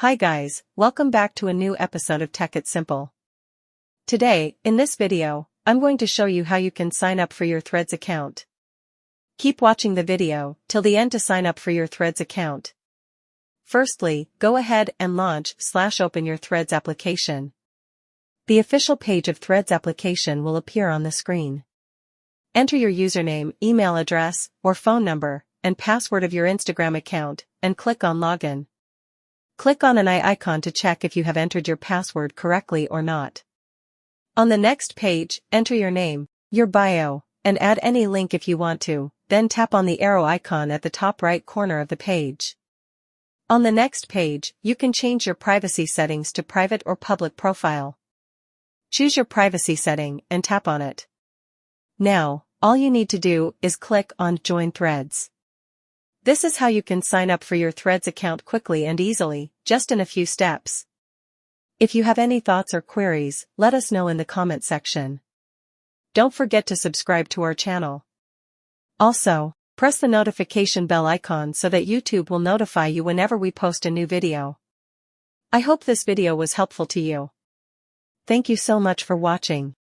Hi guys, welcome back to a new episode of Tech It Simple. Today, in this video, I'm going to show you how you can sign up for your Threads account. Keep watching the video till the end to sign up for your Threads account. Firstly, go ahead and launch/open your Threads application. The official page of Threads application will appear on the screen. Enter your username, email address, or phone number, and password of your Instagram account, and click on Login. Click on an eye icon to check if you have entered your password correctly or not. On the next page, enter your name, your bio, and add any link if you want to, then tap on the arrow icon at the top right corner of the page. On the next page, you can change your privacy settings to private or public profile. Choose your privacy setting and tap on it. Now, all you need to do is click on Join Threads. This is how you can sign up for your Threads account quickly and easily, just in a few steps. If you have any thoughts or queries, let us know in the comment section. Don't forget to subscribe to our channel. Also, press the notification bell icon so that YouTube will notify you whenever we post a new video. I hope this video was helpful to you. Thank you so much for watching.